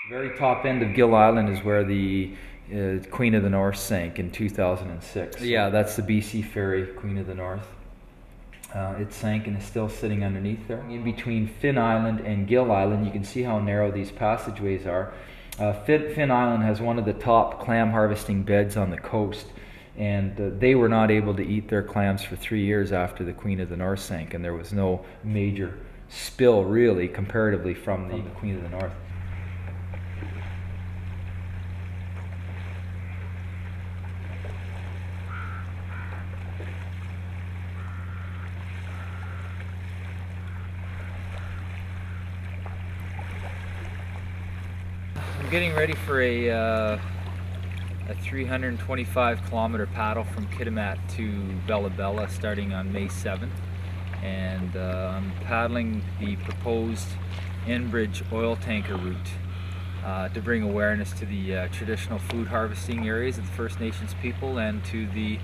Very top end of Gill Island is where the Queen of the North sank in 2006. Yeah, that's the BC Ferry, Queen of the North. It sank and is still sitting underneath there. In between Finn Island and Gill Island, you can see how narrow these passageways are. Finn Island has one of the top clam harvesting beds on the coast, and they were not able to eat their clams for 3 years after the Queen of the North sank, and there was no major spill really comparatively from the Queen of the North. I'm getting ready for a 325 kilometer paddle from Kitimat to Bella Bella starting on May 7th, and I'm paddling the proposed Enbridge oil tanker route to bring awareness to the traditional food harvesting areas of the First Nations people and to the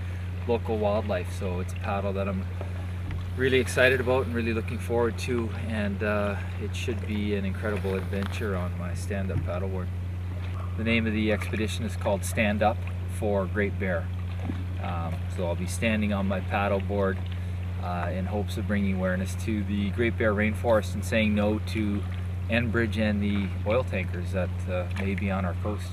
local wildlife. So it's a paddle that I'm really excited about and really looking forward to, and it should be an incredible adventure on my stand-up paddleboard. The name of the expedition is called Stand Up for Great Bear. So I'll be standing on my paddleboard in hopes of bringing awareness to the Great Bear Rainforest and saying no to Enbridge and the oil tankers that may be on our coast.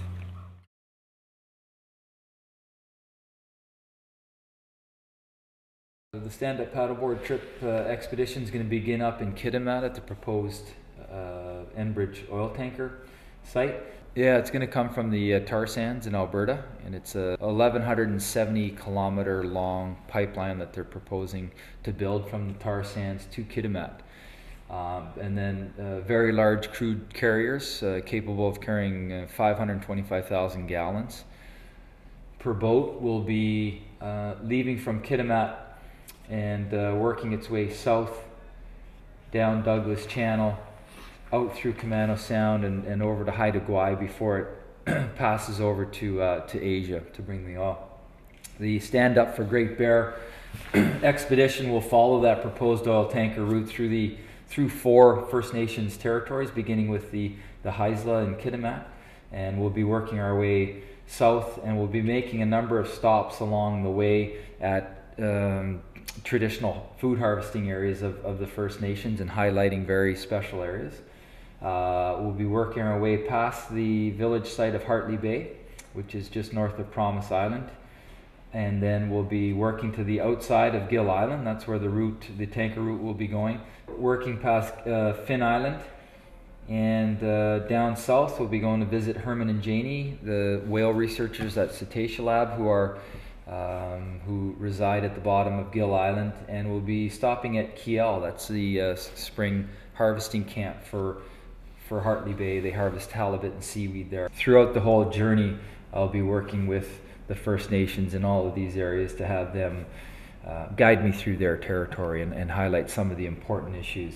The stand-up paddleboard trip expedition is going to begin up in Kitimat at the proposed Enbridge oil tanker site. Yeah, it's going to come from the tar sands in Alberta, and it's a 1,170 kilometer long pipeline that they're proposing to build from the tar sands to Kitimat. And then very large crude carriers capable of carrying 525,000 gallons per boat will be leaving from Kitimat and working its way south down Douglas Channel, out through Camano Sound and over to Haida Gwaii before it passes over to Asia to bring the oil. The Stand Up for Great Bear expedition will follow that proposed oil tanker route through 4 First Nations territories, beginning with the Haisla and Kitimat, and we'll be working our way south, and we'll be making a number of stops along the way at traditional food harvesting areas of the First Nations and highlighting very special areas. We'll be working our way past the village site of Hartley Bay, which is just north of Promise Island, and then we'll be working to the outside of Gill Island. That's where the tanker route will be going. Working past Finn Island, and down south we'll be going to visit Herman and Janie, the whale researchers at Cetacea Lab who reside at the bottom of Gill Island, and we'll be stopping at Kiel. That's the spring harvesting camp for Hartley Bay. They harvest halibut and seaweed there. Throughout the whole journey, I'll be working with the First Nations in all of these areas to have them guide me through their territory and highlight some of the important issues.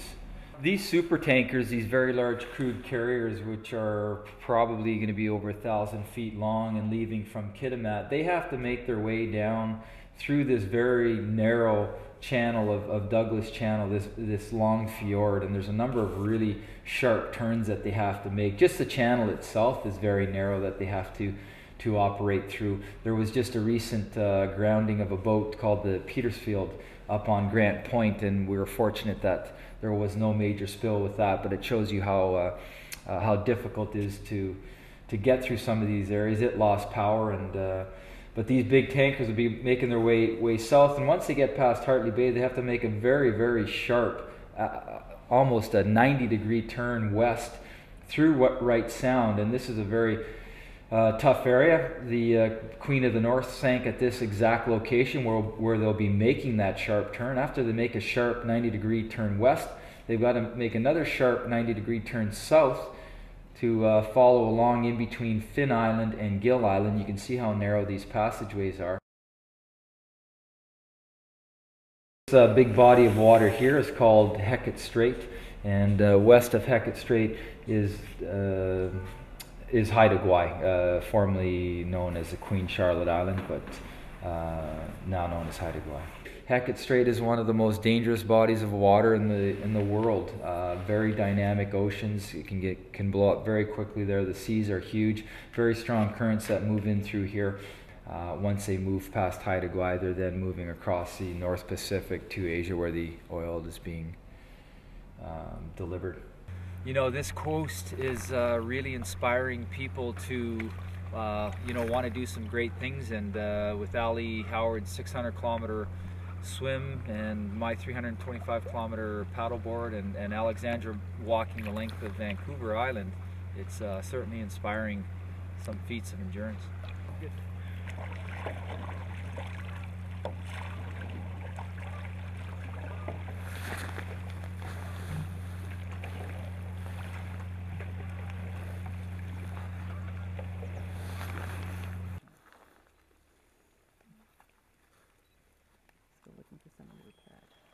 These super tankers, these very large crude carriers, which are probably going to be over 1,000 feet long and leaving from Kitimat, they have to make their way down through this very narrow channel of Douglas Channel, this long fjord, and there's a number of really sharp turns that they have to make. Just the channel itself is very narrow that they have to operate through. There was just a recent grounding of a boat called the Petersfield up on Grant Point, and we were fortunate that there was no major spill with that, but it shows you how difficult it is to get through some of these areas. It lost power, and but these big tankers will be making their way south, and once they get past Hartley Bay, they have to make a very, very sharp, almost a 90-degree turn west through Wright Sound, and this is a very tough area. The Queen of the North sank at this exact location where they'll be making that sharp turn. After they make a sharp 90-degree turn west, they've got to make another sharp 90-degree turn south to follow along in between Finn Island and Gill Island. You can see how narrow these passageways are. This big body of water here is called Hecate Strait, and west of Hecate Strait is Haida Gwaii, formerly known as the Queen Charlotte Island, but now known as Haida Gwaii. Hecate Strait is one of the most dangerous bodies of water in the world. Very dynamic oceans. It can blow up very quickly there. The seas are huge. Very strong currents that move in through here. Once they move past Haida Gwaii, they're then moving across the North Pacific to Asia, where the oil is being delivered. You know, this coast is really inspiring people to want to do some great things, and with Ali Howard's 600-kilometer swim and my 325-kilometer paddleboard, and Alexandra walking the length of Vancouver Island, it's certainly inspiring some feats of endurance. Still looking for someone to repair it.